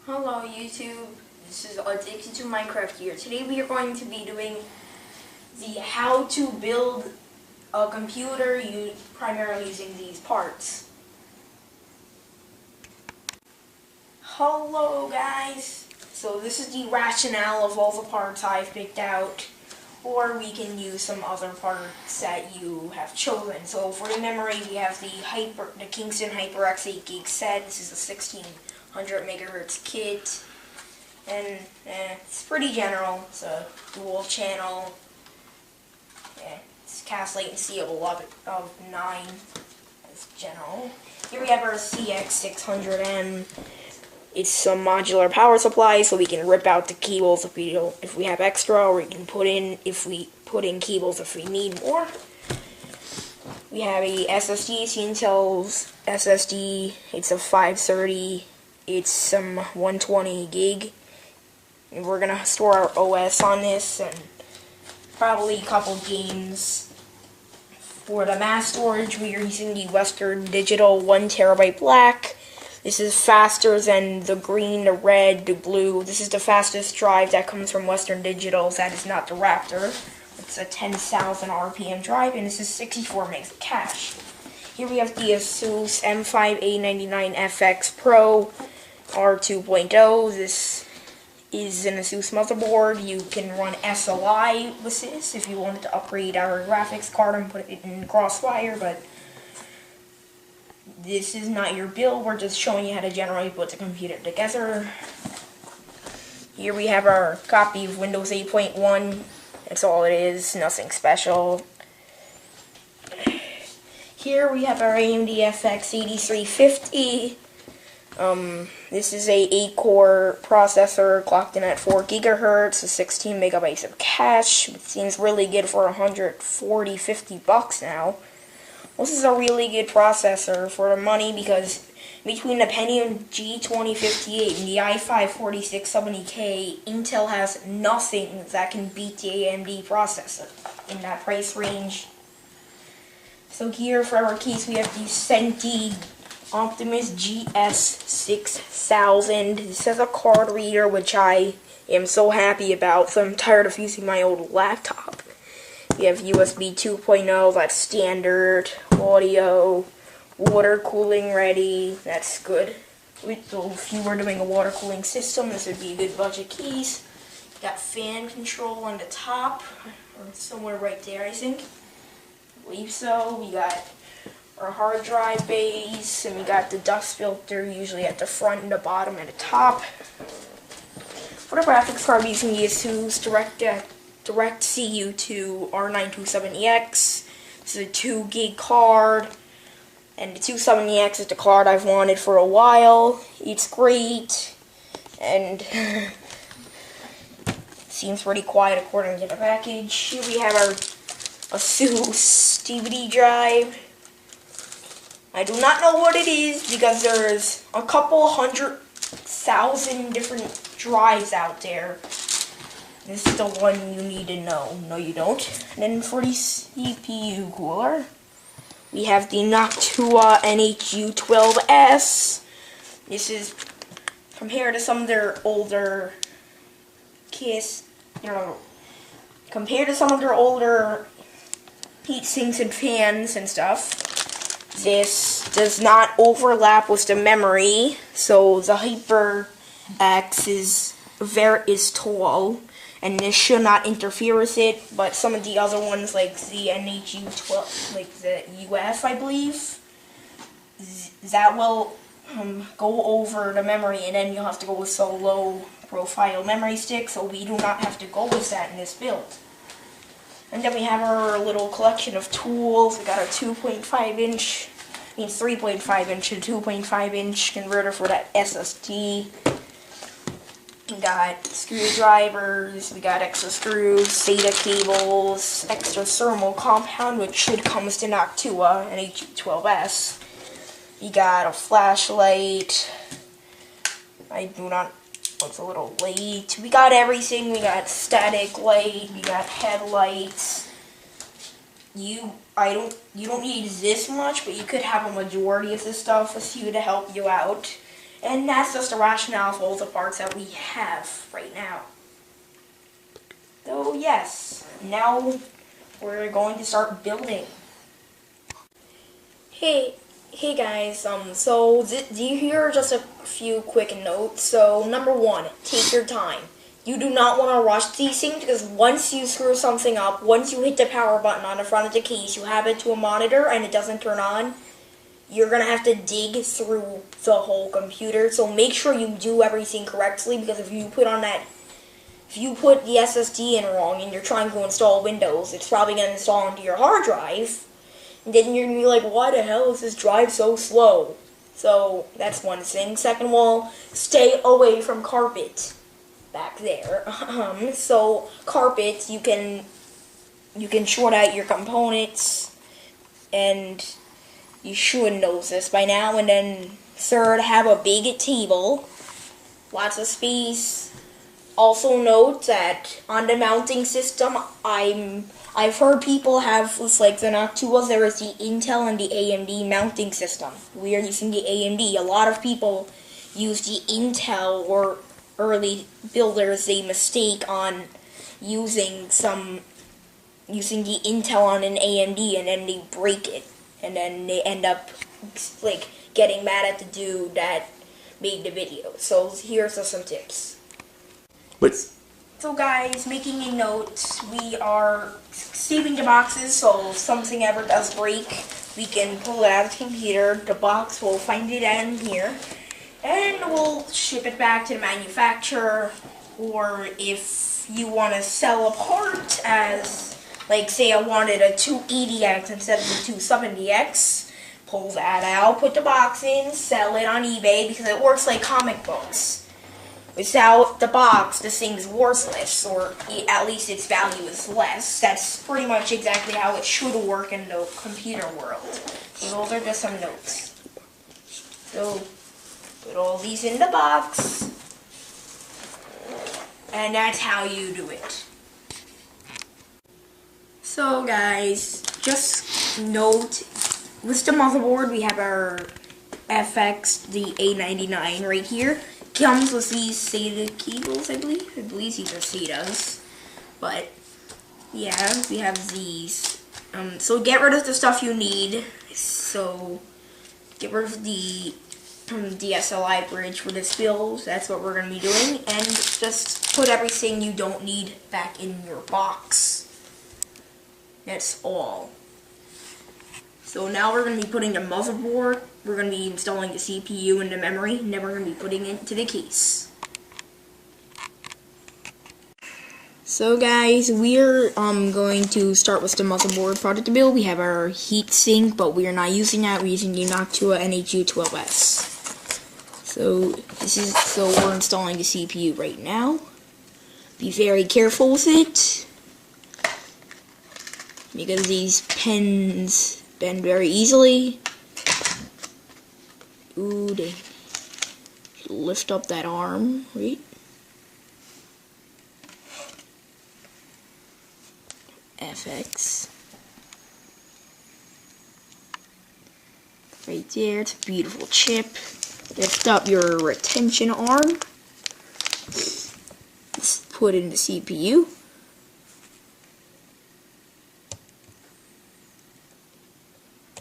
Hello YouTube, this is Addicted to Minecraft here. Today we are going to be doing the how to build a computer primarily using these parts. Hello guys! So this is the rationale of all the parts I've picked out, or we can use some other parts that you have chosen. So for the memory we have the Kingston HyperX 8 gig set. This is a 1600 megahertz kit. And it's pretty general. It's a dual channel. It's cast latency of 9. It's general. Here we have our CX600M. It's some modular power supply, so we can rip out the cables if we have extra, or we can put in cables if we need more. We have a SSD, Intel's SSD. It's a 530. It's some 120 gig. And we're gonna store our OS on this and probably a couple games. For the mass storage, we are using the Western Digital 1 terabyte black. This is faster than the green, the red, the blue. This is the fastest drive that comes from Western Digital. That is not the Raptor. It's a 10,000 RPM drive, and this is 64 megs of cache. Here we have the Asus M5A99FX Pro R2.0. This is an Asus motherboard. You can run SLI with this if you wanted to upgrade our graphics card and put it in Crossfire, but this is not your build. We're just showing you how to generally put the computer together. Here we have our copy of Windows 8.1. That's all it is, nothing special. Here we have our AMD FX 8350. This is a 8-core processor clocked in at 4 gigahertz, 16 megabytes of cache. It seems really good for $140-50 now. This is a really good processor for the money, because between the Pentium G2058 and the i5-4670K, Intel has nothing that can beat the AMD processor in that price range. So here for our keys we have the Senti Optimus GS6000. This has a card reader, which I am so happy about, so I'm tired of using my old laptop. We have USB 2.0, that's standard, audio, water cooling ready, that's good. So if you were doing a water cooling system, this would be a good budget keys. Got fan control on the top, or somewhere right there I think. I believe so. We got our hard drive base, and we got the dust filter usually at the front and the bottom and the top. For the graphics card, we're using the Asus Direct CU2 R927EX. This is a 2 gig card, and the 270X is the card I've wanted for a while. It's great, and seems pretty quiet according to the package. Here we have our Asus DVD drive. I do not know what it is, because there's a couple 100,000 different drives out there. This is the one you need to know. No, you don't. And then for the CPU cooler, we have the Noctua NHU12S. This is, compared to some of their older compared to some of their older heat sinks and fans and stuff, this does not overlap with the memory, so the HyperX is tall, and this should not interfere with it. But some of the other ones, like the NHU12, like the UF, I believe, that will go over the memory, and then you'll have to go with a low profile memory stick, so we do not have to go with that in this build. And then we have our little collection of tools. We got our 3.5 inch and 2.5 inch converter for that SSD. We got screwdrivers, we got extra screws, SATA cables, extra thermal compound, which should come with the Noctua NHU12S. We got a flashlight. It's a little late. We got everything. We got static light. We got headlights. You don't need this much, but you could have a majority of this stuff with you to help you out. And that's just the rationale for all the parts that we have right now. So yes, now we're going to start building. Hey guys, here are just a few quick notes. So number one, take your time. You do not want to rush these things because once you screw something up, once you hit the power button on the front of the case, you have it to a monitor and it doesn't turn on, you're going to have to dig through the whole computer. So make sure you do everything correctly, because if you put the SSD in wrong and you're trying to install Windows, it's probably going to install into your hard drive. And then you're going to be like, why the hell is this drive so slow? So that's one thing. Second of all, stay away from carpet back there. So carpet, you can short out your components, and you should know this by now. And then third, have a big table, lots of space. Also note that on the mounting system, I've heard people have, like the Noctuas, there is the Intel and the AMD mounting system. We are using the AMD. A lot of people use the Intel, or early builders, they mistake on using the Intel on an AMD, and then they break it. And then they end up like getting mad at the dude that made the video. So here's some tips. So guys, making a note, we are saving the boxes, so if something ever does break, we can pull it out of the computer. The box, we'll find it in here, and we'll ship it back to the manufacturer. Or if you want to sell a part, as, like, say I wanted a 280X instead of a 270X, pull that out, put the box in, sell it on eBay, because it works like comic books. Without the box, this thing's worthless, or at least its value is less. That's pretty much exactly how it should work in the computer world. So those are just some notes. So, put all these in the box, and that's how you do it. So guys, just note, with the motherboard, we have our FX, the A99 right here. Comes with these SATA cables, I believe. I believe these are SATAs. But, yeah, we have these. So get rid of the stuff you need. So, get rid of the DSLI bridge for this build. That's what we're going to be doing. And just put everything you don't need back in your box. That's all. So now we're going to be putting the motherboard, we're going to be installing the CPU and the memory, and then we're going to be putting it into the case. So guys, we're going to start with the motherboard part of the build. We have our heatsink, but we are not using that. We're using the Noctua NHU12S. So we're installing the CPU right now. Be very careful with it, because these pins bend very easily. Ooh, they lift up that arm, right? FX. Right there, it's a beautiful chip. Lift up your retention arm. Let's put in the CPU.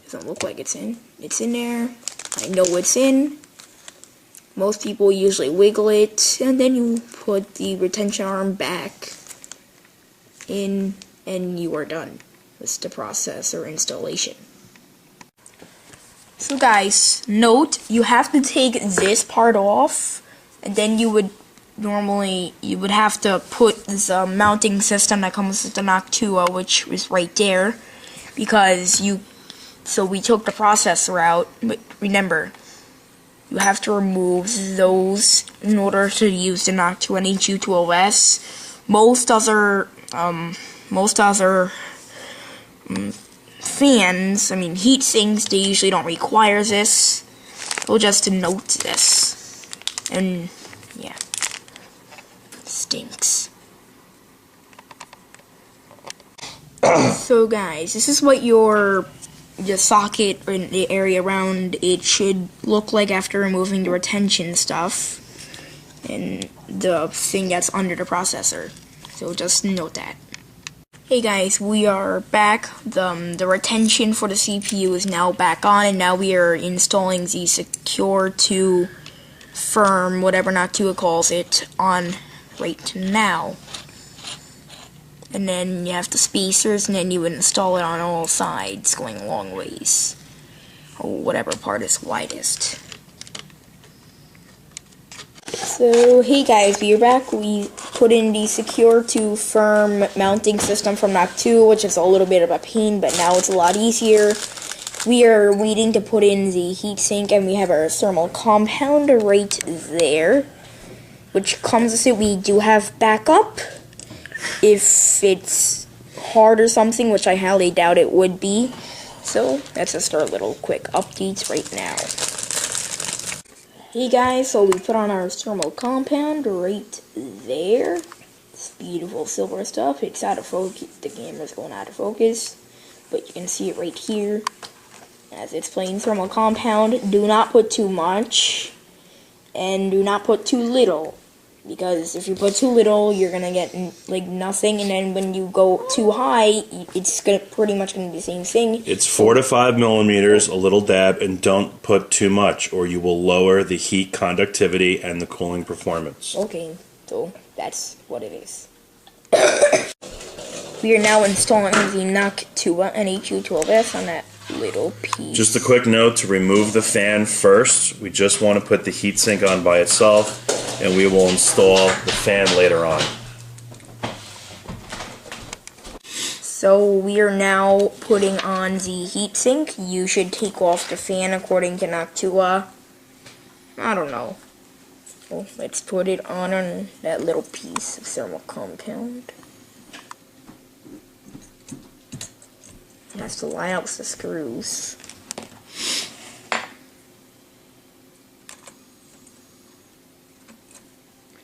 Doesn't look like it's in. It's in there. I know it's in. Most people usually wiggle it, and then you put the retention arm back in, and you are done with the processor installation. So guys, note, you have to take this part off, and then you would have to put this mounting system that comes with the Noctua, which is right there, because so we took the processor out, but remember, you have to remove those in order to use the Noctua NHU12S. Most other fans, heat sinks, they usually don't require this. So just to note this. And, yeah. Stinks. So guys, this is what your the socket or the area around it should look like after removing the retention stuff and the thing that's under the processor. So just note that. Hey guys, we are back. The retention for the CPU is now back on, and now we are installing the Secure to Firm, whatever Noctua calls it, on right now. And then you have the spacers, and then you would install it on all sides, going long ways, or whatever part is widest. So, hey guys, we are back. We put in the Secure to Firm mounting system from Noctua, which is a little bit of a pain, but now it's a lot easier. We are waiting to put in the heatsink, and we have our thermal compound right there, which comes with it. We do have backup if it's hard or something, which I highly doubt it would be. So, that's just our little quick updates right now. Hey guys, so we put on our thermal compound right there. It's beautiful silver stuff. It's out of focus. The camera's going out of focus, but you can see it right here as it's plain thermal compound. Do not put too much, and do not put too little, because if you put too little, you're gonna get like nothing, and then when you go too high, it's pretty much gonna be the same thing. It's 4 to 5 millimeters, a little dab, and don't put too much, or you will lower the heat conductivity and the cooling performance. Okay, so that's what it is. We are now installing the Noctua NHU12S on that little piece. Just a quick note to remove the fan first. We just want to put the heatsink on by itself, and we will install the fan later on. So we are now putting on the heatsink. You should take off the fan according to Noctua. I don't know. Well, let's put it on that little piece of thermal compound. It has to line up with the screws.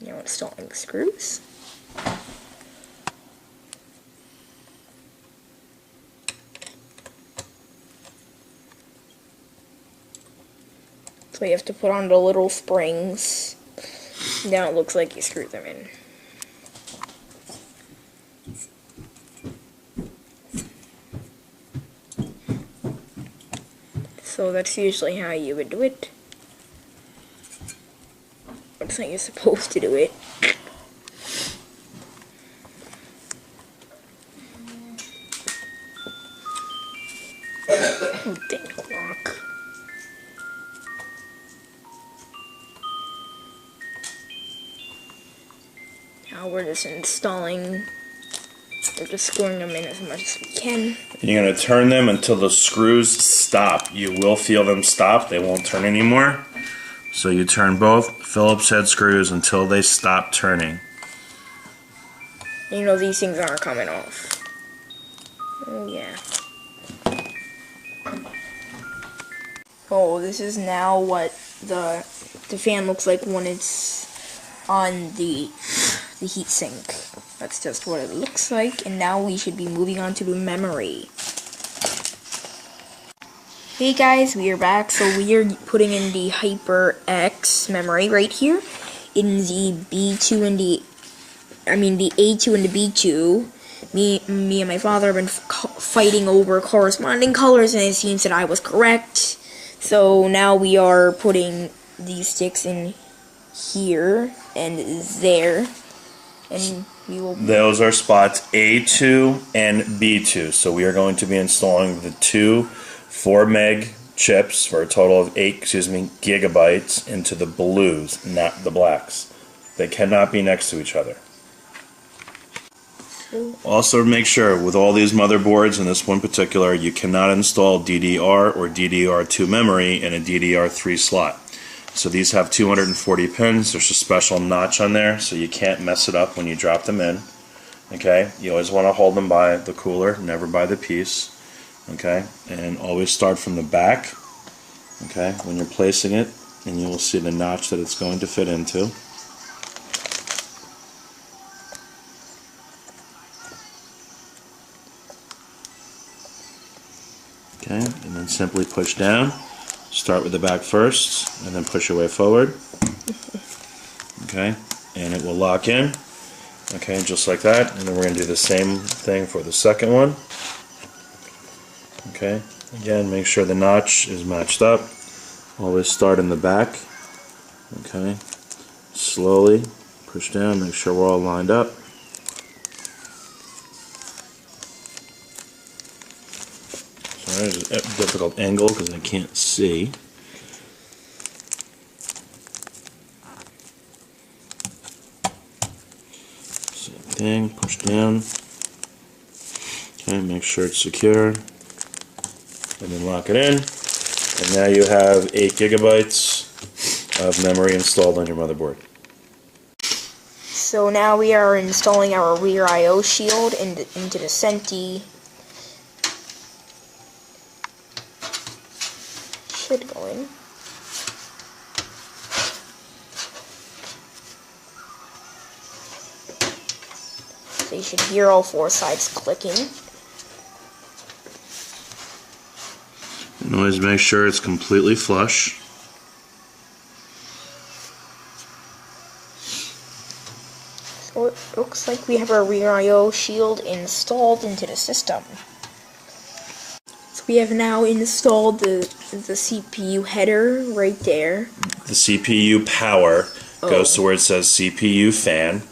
Now installing the screws. So you have to put on the little springs. Now it looks like you screw them in. So that's usually how you would do it. Looks like you're supposed to do it. Oh, dang clock. Now we're just installing. We're just screwing them in as much as we can. You're going to turn them until the screws stop. You will feel them stop. They won't turn anymore. So you turn both Phillips head screws until they stop turning. You know these things aren't coming off. Oh yeah. Oh, this is now what the fan looks like when it's on the heatsink. That's just what it looks like, and now we should be moving on to the memory. Hey guys, we are back. So we are putting in the HyperX memory right here in the B2 and the A2 and the B2. Me and my father have been fighting over corresponding colors, and it seems that I was correct. So now we are putting these sticks in here and there, and we will. Those are spots A2 and B2. So we are going to be installing the two 4 meg chips for a total of 8 gigabytes into the blues, not the blacks. They cannot be next to each other. Also make sure with all these motherboards, and this one particular, you cannot install DDR or DDR2 memory in a DDR3 slot. So these have 240 pins. There's a special notch on there, so you can't mess it up when you drop them in. Okay, you always want to hold them by the cooler, never by the piece. Okay, and always start from the back. Okay, when you're placing it, and you will see the notch that it's going to fit into. Okay, and and simply push down. Start with the back first, and then push your way forward. Okay, and it will lock in. Okay, just like that. And then we're going to do the same thing for the second one. Okay, again, make sure the notch is matched up. Always start in the back. Okay, slowly push down, make sure we're all lined up. Sorry, there's a difficult angle because I can't see. Same thing, push down. Okay, make sure it's secure. And then lock it in. And now you have 8 gigabytes of memory installed on your motherboard. So now we are installing our rear I/O shield into the Senti. Should go in. So you should hear all 4 sides clicking. And always make sure it's completely flush. So it looks like we have our rear I/O shield installed into the system. So we have now installed the CPU header right there. The CPU power goes to where it says CPU fan,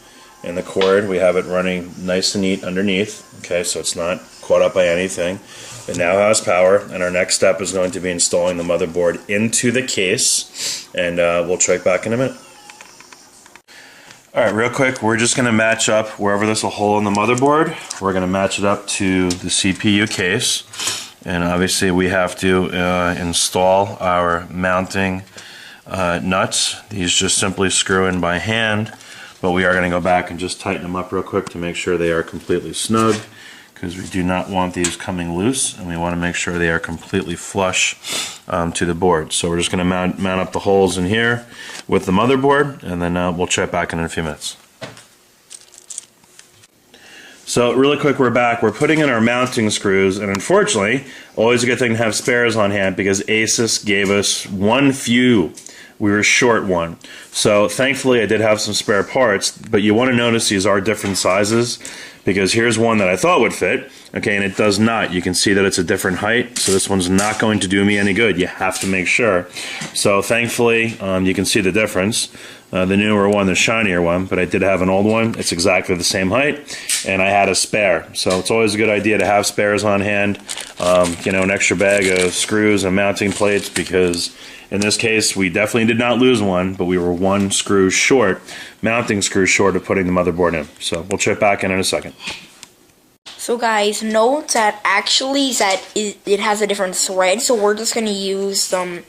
and the cord, we have it running nice and neat underneath. Okay, so it's not caught up by anything. It now has power, and our next step is going to be installing the motherboard into the case, and we'll check back in a minute. Alright, real quick, we're just going to match up wherever there's a hole in the motherboard. We're going to match it up to the CPU case, and obviously we have to install our mounting nuts. These just simply screw in by hand, but we are going to go back and just tighten them up real quick to make sure they are completely snug, because we do not want these coming loose, and we want to make sure they are completely flush to the board. So we're just going to mount up the holes in here with the motherboard, and then we'll check back in a few minutes. So really quick, we're back. We're putting in our mounting screws, and unfortunately, always a good thing to have spares on hand because Asus gave us one few. We were short one. So thankfully I did have some spare parts, but you want to notice these are different sizes, because here's one that I thought would fit, okay, and it does not. You can see that it's a different height, so this one's not going to do me any good. You have to make sure. So thankfully, you can see the difference. The newer one, the shinier one, but I did have an old one. It's exactly the same height, and I had a spare. So it's always a good idea to have spares on hand, you know, an extra bag of screws and mounting plates, because in this case, we definitely did not lose one, but we were one screw short, mounting screw short of putting the motherboard in. So we'll check back in a second. So guys, note that actually it has a different thread, so we're just going to use the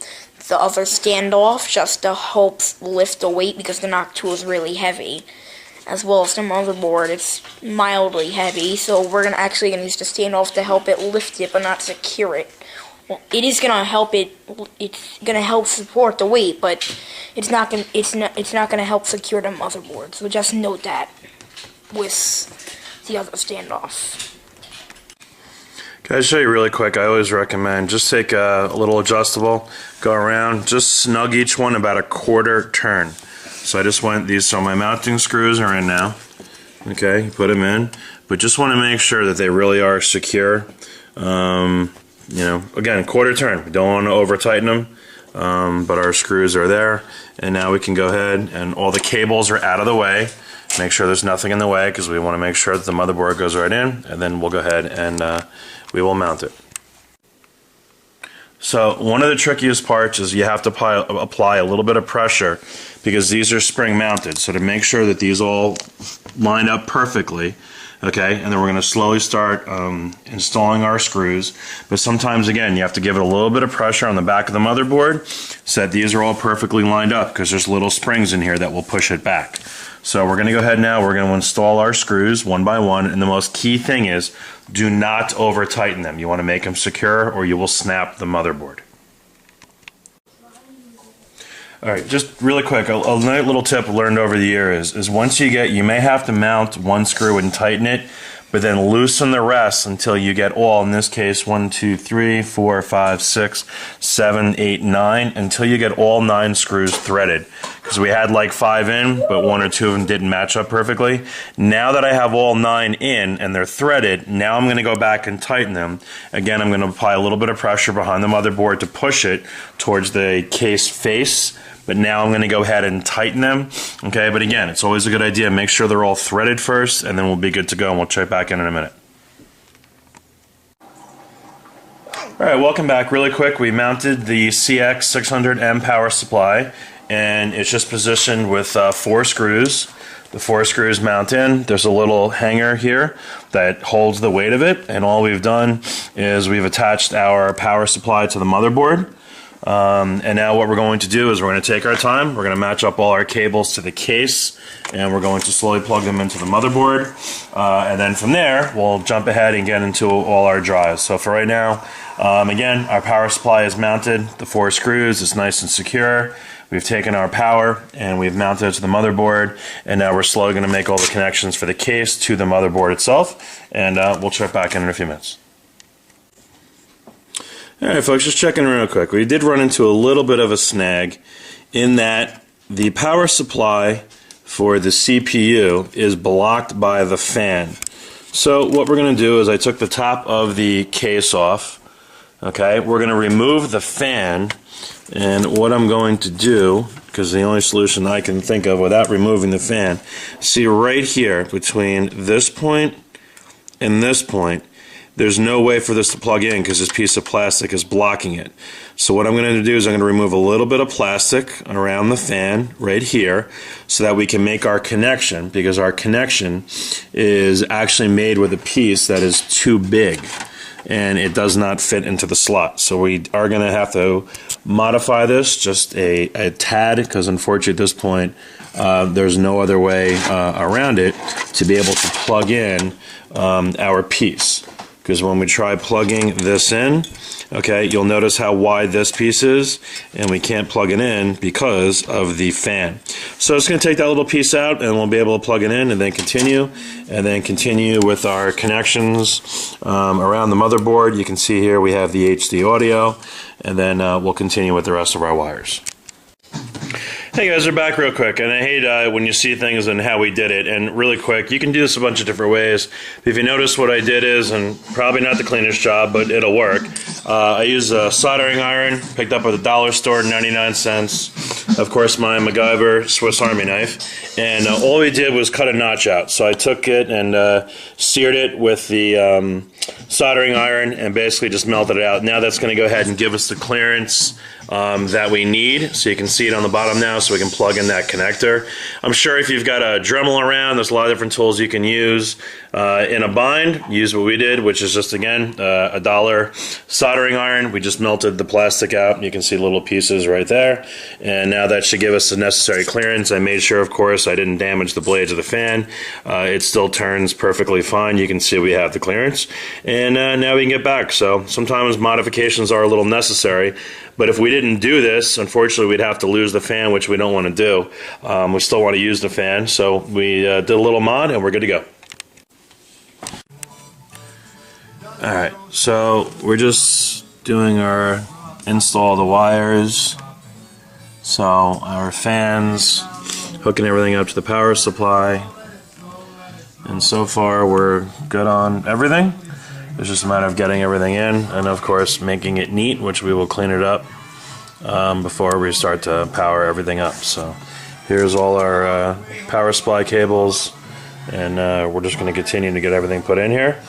other standoff just to help lift the weight, because the Noctua is really heavy, as well as the motherboard. It's mildly heavy, so we're actually going to use the standoff to help it lift it, but not secure it. Well, it is gonna help it. It's gonna help support the weight, but it's not gonna help secure the motherboard. So just note that with the other standoff. Can I show you really quick? I always recommend just take a little adjustable, go around, just snug each one about a quarter turn. So I just went these. So my mounting screws are in now. Okay, put them in, but just want to make sure that they really are secure. You know, again, quarter turn. We don't want to over tighten them, but our screws are there, and now we can go ahead and all the cables are out of the way. Make sure there's nothing in the way, because we want to make sure that the motherboard goes right in, and then we'll go ahead and we will mount it. So one of the trickiest parts is you have to apply a little bit of pressure, because these are spring mounted. So to make sure that these all line up perfectly, okay, and then we're going to slowly start installing our screws. But sometimes, again, you have to give it a little bit of pressure on the back of the motherboard so that these are all perfectly lined up, because there's little springs in here that will push it back. So we're going to go ahead now, we're going to install our screws one by one, and the most key thing is do not over tighten them. You want to make them secure or you will snap the motherboard. Alright, just really quick, a little tip learned over the year is once you may have to mount one screw and tighten it, but then loosen the rest until you get all, in this case, 1, 2, 3, 4, 5, 6, 7, 8, 9, until you get all 9 screws threaded. Because we had like 5 in, but 1 or 2 of them didn't match up perfectly. Now that I have all 9 in and they're threaded, now I'm going to go back and tighten them. Again, I'm going to apply a little bit of pressure behind the motherboard to push it towards the case face. But now I'm going to go ahead and tighten them. Okay, but again, it's always a good idea. Make sure they're all threaded first, and then we'll be good to go, and we'll check back in a minute. Alright, welcome back. Really quick, we mounted the CX600M power supply, and it's just positioned with 4 screws. The 4 screws mount in. There's a little hanger here that holds the weight of it, and all we've done is we've attached our power supply to the motherboard. And now what we're going to do is we're going to take our time, we're going to match up all our cables to the case, and we're going to slowly plug them into the motherboard, and then from there we'll jump ahead and get into all our drives. So for right now, again, our power supply is mounted, the 4 screws, it's nice and secure. We've taken our power and we've mounted it to the motherboard, and now we're slowly going to make all the connections for the case to the motherboard itself, and we'll check back in a few minutes. Alright folks, just checking real quick. We did run into a little bit of a snag in that the power supply for the CPU is blocked by the fan. So what we're going to do is I took the top of the case off. Okay, we're going to remove the fan, and what I'm going to do, because the only solution I can think of without removing the fan, see right here between this point and this point, there's no way for this to plug in because this piece of plastic is blocking it. So what I'm going to do is I'm going to remove a little bit of plastic around the fan right here so that we can make our connection, because our connection is actually made with a piece that is too big and it does not fit into the slot. So we are going to have to modify this just a tad, because unfortunately at this point there's no other way around it to be able to plug in our piece. Because when we try plugging this in, okay, you'll notice how wide this piece is, and we can't plug it in because of the fan. So it's going to take that little piece out, and we'll be able to plug it in, and then continue with our connections around the motherboard. You can see here we have the HD audio, and then we'll continue with the rest of our wires. Hey guys, we're back real quick, and I hate when you see things and how we did it. And really quick, you can do this a bunch of different ways. If you notice, what I did is, and probably not the cleanest job, but it'll work. I use a soldering iron, picked up at the dollar store, 99 cents. Of course, my MacGyver Swiss Army knife. And all we did was cut a notch out. So I took it and seared it with the soldering iron and basically just melted it out. Now that's going to go ahead and give us the clearance that we need. So you can see it on the bottom now, so we can plug in that connector. I'm sure if you've got a Dremel around, there's a lot of different tools you can use. In a bind, use what we did, which is just, again, a dollar soldering iron. We just melted the plastic out. You can see little pieces right there. And now that should give us the necessary clearance. I made sure, of course, I didn't damage the blades of the fan. It still turns perfectly fine. You can see we have the clearance. And now we can get back. So sometimes modifications are a little necessary. But if we didn't do this, unfortunately, we'd have to lose the fan, which we don't want to do. We still want to use the fan. So we did a little mod, and we're good to go. Alright, so we're just doing our install of the wires. So our fans, hooking everything up to the power supply. And so far we're good on everything. It's just a matter of getting everything in and of course making it neat, which we will clean it up before we start to power everything up. So here's all our power supply cables, and we're just going to continue to get everything put in here.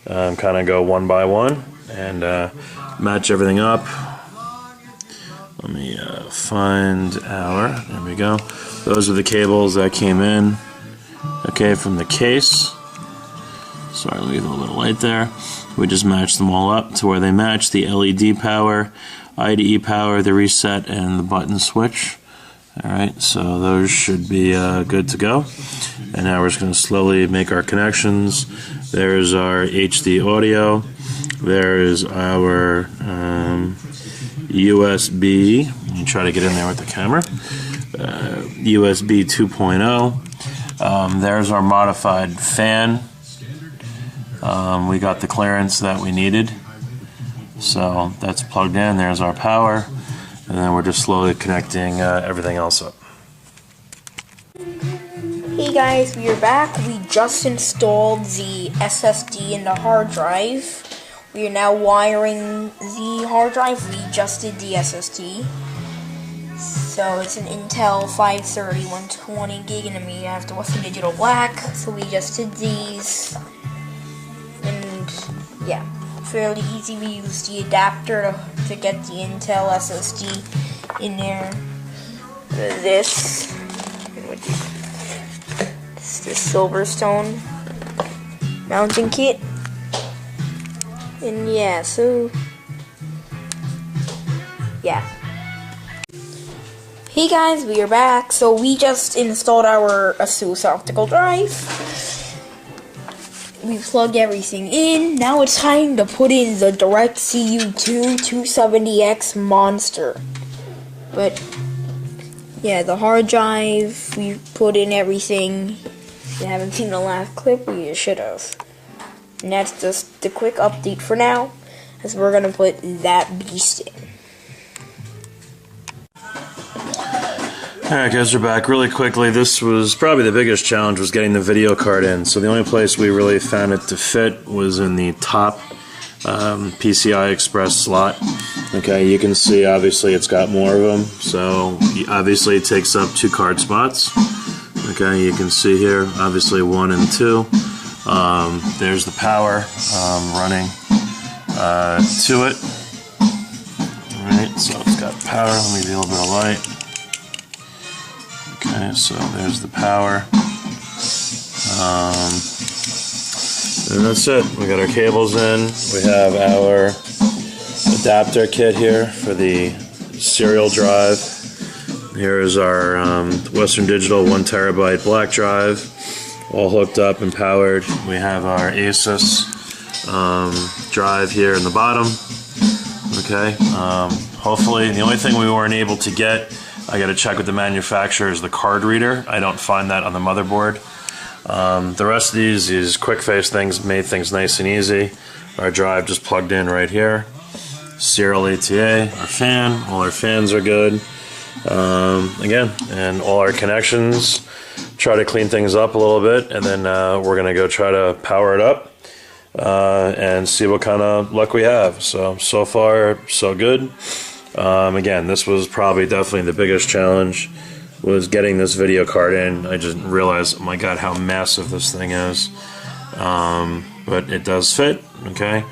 Kind of go one by one and match everything up. Let me find there we go. Those are the cables that came in, okay, from the case. Sorry, leave a little light there. We just matched them all up to where they match: the LED power, IDE power, the reset, and the button switch. Alright, so those should be good to go. And now we're just going to slowly make our connections. There's our HD audio. There's our USB. Let me try to get in there with the camera. USB 2.0. There's our modified fan. We got the clearance that we needed, so that's plugged in. There's our power, and then we're just slowly connecting everything else up. Hey guys, we are back. We just installed the SSD in the hard drive. We are now wiring the hard drive. We just did the SSD. So it's an Intel 530 120 gig, and we have the Western Digital Black. So we just did these, and yeah, fairly easy. We used the adapter to get the Intel SSD in there. This is the Silverstone mounting kit, and yeah, so yeah. Hey guys, we are back. So we just installed our ASUS optical drive. We plugged everything in. Now it's time to put in the DirectCU 270X monster. But yeah, the hard drive, we put in everything. If you haven't seen the last clip, you should have. And that's just the quick update for now, as we're gonna put that beast in. Alright guys, we're back. Really quickly, this was probably the biggest challenge, was getting the video card in. So the only place we really found it to fit was in the top PCI Express slot. Okay, you can see obviously it's got more of them, so obviously it takes up 2 card spots. Okay, you can see here, obviously 1 and 2. There's the power running to it. Alright, so it's got power. Let me do a little bit of light. Okay, so there's the power. And that's it. We got our cables in. We have our adapter kit here for the serial drive. Here is our Western Digital 1 terabyte black drive, all hooked up and powered. We have our Asus drive here in the bottom. Okay. Hopefully, the only thing we weren't able to get, I got to check with the manufacturer, is the card reader. I don't find that on the motherboard. The rest of these quick face things made things nice and easy. Our drive just plugged in right here. Serial ATA, our fan, all our fans are good. Again, and all our connections. Try to clean things up a little bit, and then we're going to go try to power it up and see what kind of luck we have. So far, so good. Again, this was probably definitely the biggest challenge, was getting this video card in. I just realized, oh my god, how massive this thing is. But it does fit, okay?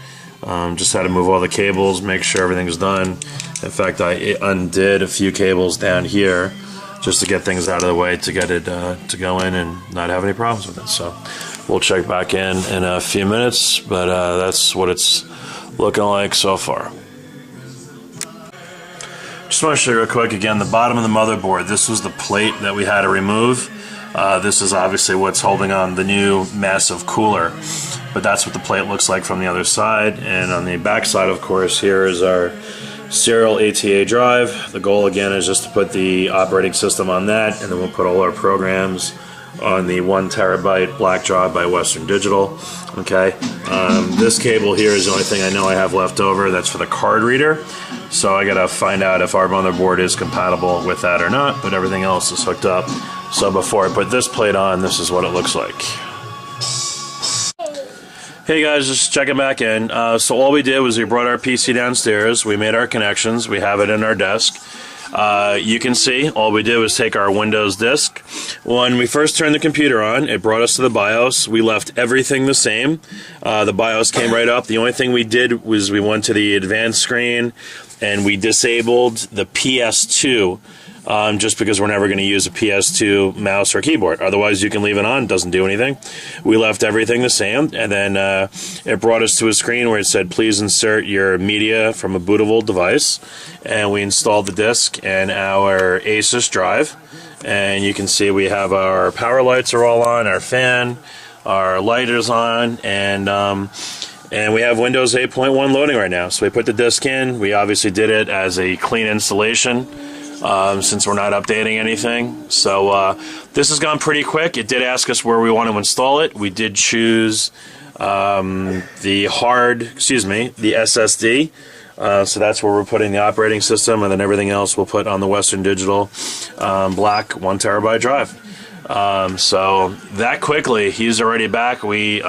Just had to move all the cables, make sure everything's done. In fact, I undid a few cables down here just to get things out of the way to get it to go in and not have any problems with it. So we'll check back in a few minutes, but that's what it's looking like so far. Just want to show you real quick again the bottom of the motherboard. This was the plate that we had to remove. This is obviously what's holding on the new massive cooler, but that's what the plate looks like from the other side. And on the back side, of course, here is our serial ATA drive. The goal again is just to put the operating system on that, and then we'll put all our programs on the 1 terabyte black drive by Western Digital. Okay, this cable here is the only thing I know I have left over. That's for the card reader. So I gotta find out if our motherboard is compatible with that or not, but everything else is hooked up. So before I put this plate on, this is what it looks like. Hey guys, just checking back in. So all we did was we brought our PC downstairs, we made our connections, we have it in our desk. You can see all we did was take our Windows disk. When we first turned the computer on, it brought us to the BIOS. We left everything the same. The BIOS came right up. The only thing we did was we went to the advanced screen and we disabled the PS2 just because we're never going to use a PS2 mouse or keyboard. Otherwise, you can leave it on. It doesn't do anything. We left everything the same, and then it brought us to a screen where it said, please insert your media from a bootable device. And we installed the disk and our Asus drive. And you can see we have our power lights are all on, our fan, our light is on, and we have Windows 8.1 loading right now. So we put the disk in. We obviously did it as a clean installation. since we're not updating anything. So this has gone pretty quick. It did ask us where we want to install it. We did choose the SSD. So that's where we're putting the operating system, and then everything else we'll put on the Western Digital black 1 terabyte drive. So that quickly, he's already back. He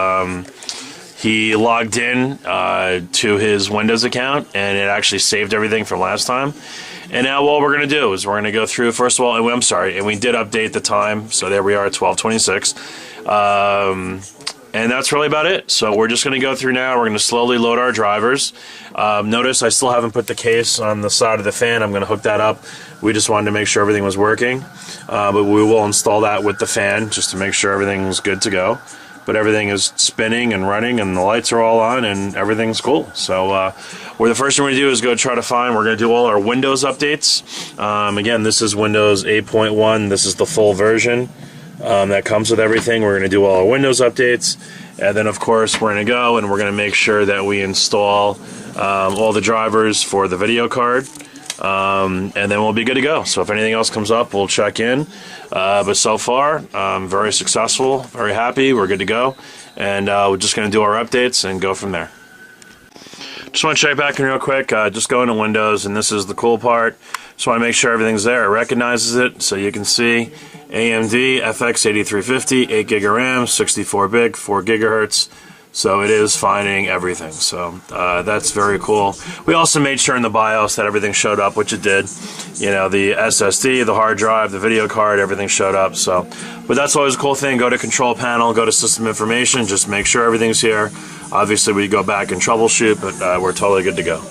logged in to his Windows account, and it actually saved everything from last time. And now what we're going to do is we're going to go through, first of all, and I'm sorry, and we did update the time, so there we are at 12:26. And that's really about it. So we're just going to go through now. We're going to slowly load our drivers. Notice I still haven't put the case on the side of the fan. I'm going to hook that up. We just wanted to make sure everything was working. But we will install that with the fan just to make sure everything's good to go. But everything is spinning and running, and the lights are all on, and everything's cool. So the first thing we're going to do is go try to find, we're going to do all our Windows updates. Again, this is Windows 8.1. This is the full version. That comes with everything. We're going to do all our Windows updates, and then of course we're going to go and we're going to make sure that we install all the drivers for the video card, and then we'll be good to go. So if anything else comes up, we'll check in, but so far very successful, very happy, we're good to go, and we're just going to do our updates and go from there. Just want to check back in real quick. Just go into Windows, and this is the cool part. Just want to make sure everything's there. It recognizes it, so you can see AMD FX 8350, 8 gig of RAM, 64 bit, 4 gigahertz. So it is finding everything. So that's very cool. We also made sure in the BIOS that everything showed up, which it did. You know, the SSD, the hard drive, the video card, everything showed up. So, but that's always a cool thing. Go to Control Panel, go to System Information, just make sure everything's here. Obviously, we go back and troubleshoot, but we're totally good to go.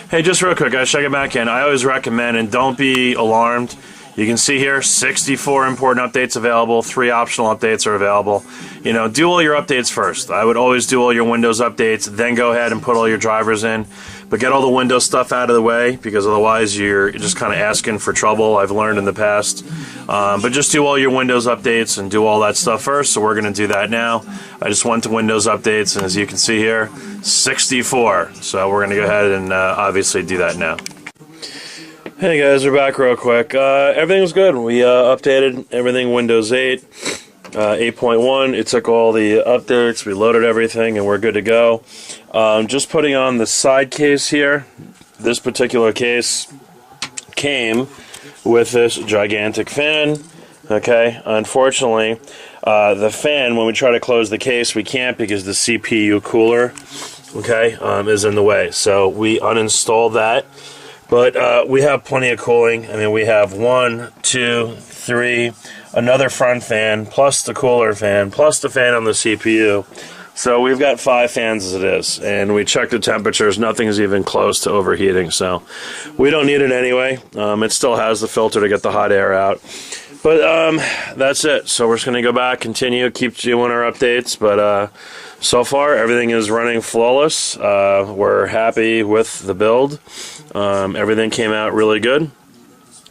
Hey, just real quick, guys, check it back in. I always recommend, and don't be alarmed. You can see here, 64 important updates available, 3 optional updates are available. You know, do all your updates first. I would always do all your Windows updates, then go ahead and put all your drivers in. But get all the Windows stuff out of the way, because otherwise you're just kind of asking for trouble, I've learned in the past. But just do all your Windows updates and do all that stuff first, so we're going to do that now. I just went to Windows updates, and as you can see here, 64. So we're going to go ahead and obviously do that now. Hey guys, we're back real quick. Everything was good. We updated everything Windows 8, 8.1. It took all the updates, we loaded everything, and we're good to go. Just putting on the side case here. This particular case came with this gigantic fan. Okay, unfortunately, the fan, when we try to close the case, we can't because the CPU cooler, okay, is in the way. So we uninstalled that. But we have plenty of cooling. I mean, we have 1, 2, 3, another front fan, plus the cooler fan, plus the fan on the CPU. So we've got 5 fans as it is. And we checked the temperatures. Nothing is even close to overheating. So we don't need it anyway. It still has the filter to get the hot air out. But that's it. So we're just going to go back, continue, keep doing our updates. But so far, everything is running flawless. We're happy with the build. Everything came out really good.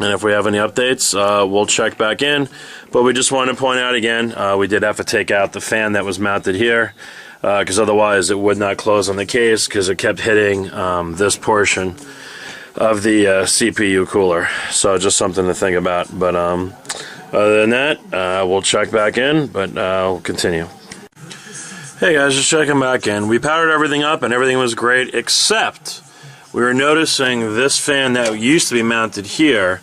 And if we have any updates, we'll check back in. But we just want to point out again, we did have to take out the fan that was mounted here, because otherwise it would not close on the case because it kept hitting this portion of the CPU cooler. So just something to think about. But other than that, we'll check back in, but we'll continue. Hey guys, just checking back in. We powered everything up and everything was great, except we were noticing this fan that used to be mounted here.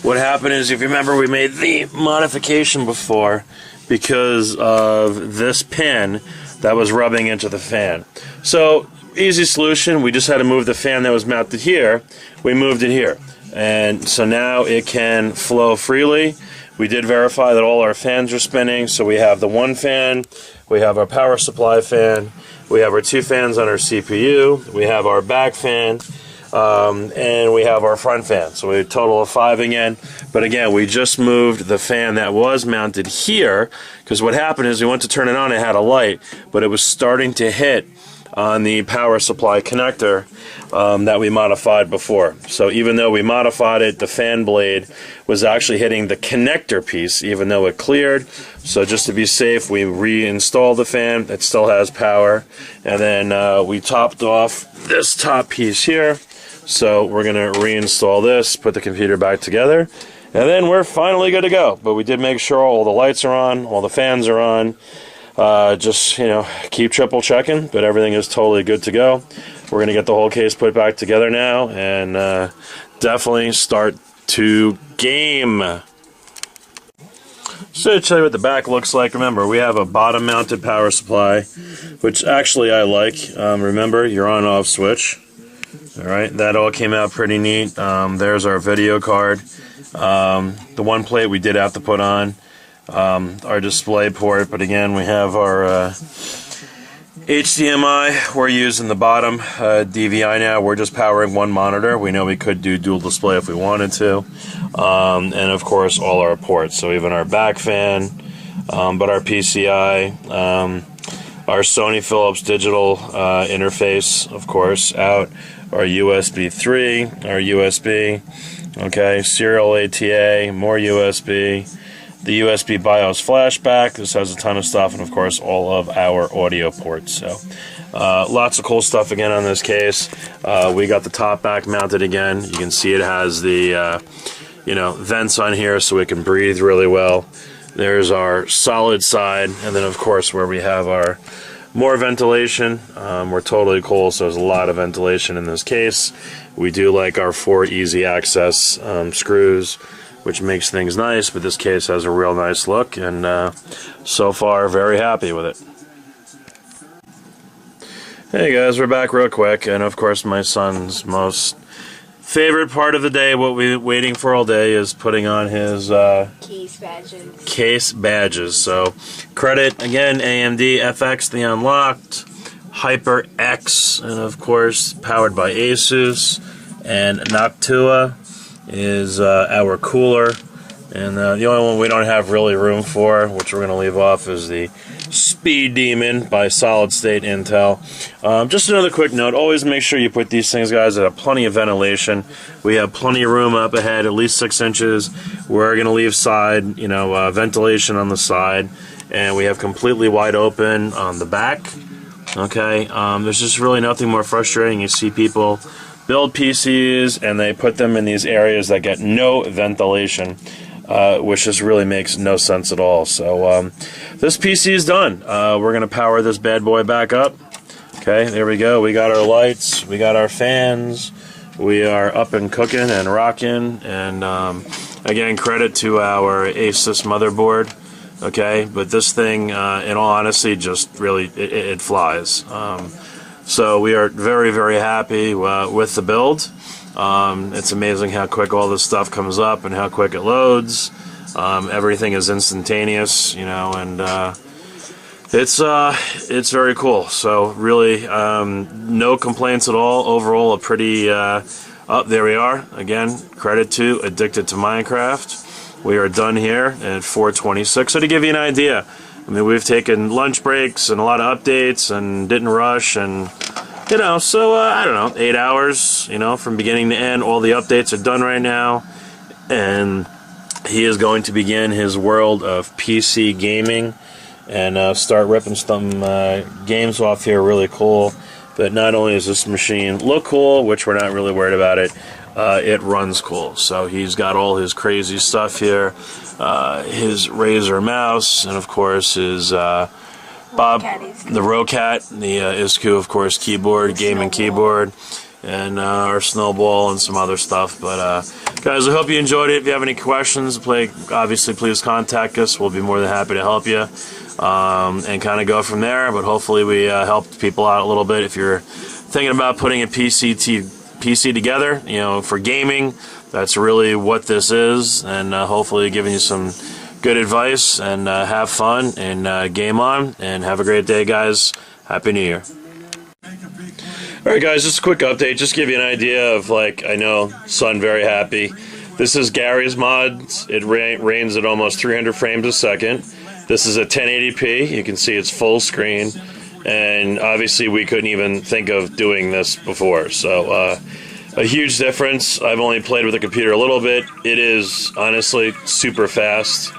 What happened is, if you remember, we made the modification before because of this pin that was rubbing into the fan. So, easy solution, we just had to move the fan that was mounted here. We moved it here. And so now it can flow freely. We did verify that all our fans are spinning, so we have the 1 fan, we have our power supply fan, we have our 2 fans on our CPU, we have our back fan, and we have our front fan. So we have a total of 5 again. But again, we just moved the fan that was mounted here, because what happened is we went to turn it on, it had a light, but it was starting to hit on the power supply connector that we modified before. So even though we modified it, the fan blade was actually hitting the connector piece even though it cleared. So just to be safe, we reinstalled the fan. It still has power. And then we topped off this top piece here. So we're going to reinstall this, put the computer back together, and then we're finally good to go. But we did make sure all the lights are on, all the fans are on. Just, you know, keep triple checking, but everything is totally good to go. We're going to get the whole case put back together now, and definitely start to game. So to show you what the back looks like, remember, we have a bottom-mounted power supply, which actually I like. Remember, your on-off switch. Alright, that all came out pretty neat. There's our video card. The one plate we did have to put on. Our display port, but again, we have our HDMI. We're using the bottom DVI now. We're just powering one monitor. We know we could do dual display if we wanted to. And of course, all our ports. So even our back fan, but our PCI, our Sony Philips digital interface, of course, out. Our USB 3, our USB, okay, serial ATA, more USB. The USB BIOS flashback. This has a ton of stuff, and of course all of our audio ports. So lots of cool stuff again on this case. We got the top back mounted again. You can see it has the vents on here so it can breathe really well. There's our solid side, and then of course where we have our more ventilation. We're totally cool, so there's a lot of ventilation in this case. We do like our 4 easy access screws, which makes things nice, but this case has a real nice look, and so far very happy with it. Hey guys, we're back real quick, and of course my son's most favorite part of the day, what we're waiting for all day, is putting on his case badges. So credit again, AMD FX the Unlocked, HyperX, and of course powered by Asus, and Noctua is our cooler, and the only one we don't have really room for, which we're going to leave off, is the Speed Demon by Solid State Intel. Just another quick note, always make sure you put these things, guys, that have plenty of ventilation. We have plenty of room up ahead, at least 6 inches. We're going to leave side, ventilation on the side, and we have completely wide open on the back. Okay, there's just really nothing more frustrating. You see people build PCs and they put them in these areas that get no ventilation, which just really makes no sense at all. So this PC is done. We're going to power this bad boy back up. Okay, there we go. We got our lights, we got our fans, we are up and cooking and rocking, and again, credit to our Asus motherboard. Okay, but this thing, in all honesty, just really, it flies. So we are very, very happy with the build. It's amazing how quick all this stuff comes up and how quick it loads. Everything is instantaneous, and it's very cool. So really, no complaints at all. Overall, a pretty there we are. Again, credit to Addicted to Minecraft. We are done here at 4:26. So to give you an idea, I mean, we've taken lunch breaks and a lot of updates and didn't rush, and so I don't know, 8 hours, from beginning to end. All the updates are done right now, and he is going to begin his world of PC gaming and start ripping some games off here. Really cool. But not only does this machine look cool, which we're not really worried about it runs cool. So he's got all his crazy stuff here, his Razer mouse, and of course his the Rocat, the Isku, of course, keyboard, gaming keyboard, and our Snowball and some other stuff. But guys, I hope you enjoyed it. If you have any questions, obviously please contact us. We'll be more than happy to help you, and kind of go from there. But hopefully we helped people out a little bit. If you're thinking about putting a PC together, for gaming, that's really what this is, and hopefully giving you some good advice, and have fun, and game on, and have a great day, guys. Happy New Year. Alright guys, just a quick update, just to give you an idea of, I know, son very happy. This is Gary's mods. It rains at almost 300 frames a second. This is a 1080p, you can see it's full screen, and obviously we couldn't even think of doing this before, so a huge difference. I've only played with the computer a little bit. It is honestly super fast.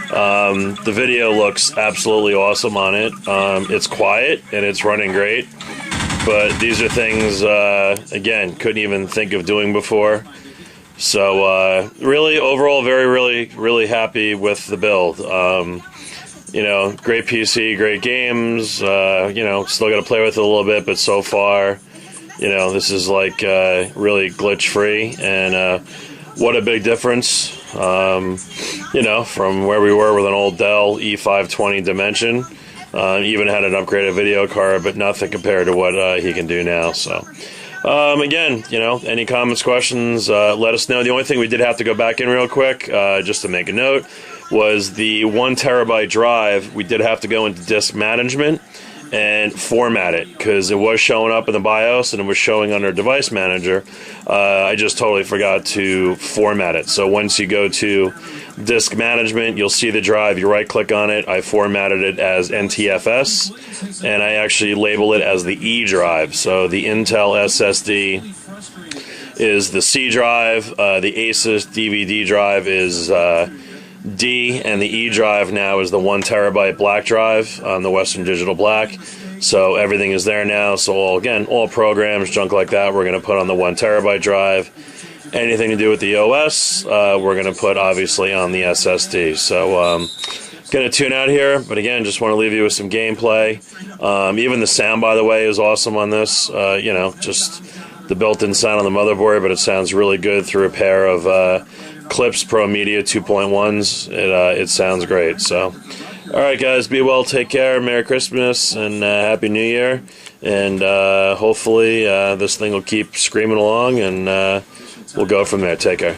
The video looks absolutely awesome on it. It's quiet and it's running great. but these are things, again, couldn't even think of doing before. So, really, overall, really happy with the build. You know, great PC, great games, you know, still got to play with it a little bit, but so far, you know, this is like really glitch-free, and what a big difference, you know, from where we were with an old Dell E520 Dimension. Even had an upgraded video card, but nothing compared to what he can do now, so... again, you know, any comments, questions, let us know. The only thing we did have to go back in real quick, just to make a note, was the 1 terabyte drive. We did have to go into disk management and format it, because it was showing up in the BIOS and it was showing under device manager. I just totally forgot to format it. So once you go to disk management, you'll see the drive. You right click on it. I formatted it as NTFS, and I actually label it as the E drive. So the Intel SSD is the C drive, the Asus DVD drive is D, and the E drive now is the 1 terabyte black drive on the Western Digital Black. So everything is there now. So all programs, junk like that, we're going to put on the 1 terabyte drive. Anything to do with the OS, we're going to put obviously on the SSD. So going to tune out here, but again, just want to leave you with some gameplay. Even the sound, by the way, is awesome on this. You know, just the built-in sound on the motherboard, but it sounds really good through a pair of Clips Pro Media 2.1s. It sounds great. So, all right, guys, be well, take care, Merry Christmas, and Happy New Year. And hopefully this thing will keep screaming along, and we'll go from there. Take care.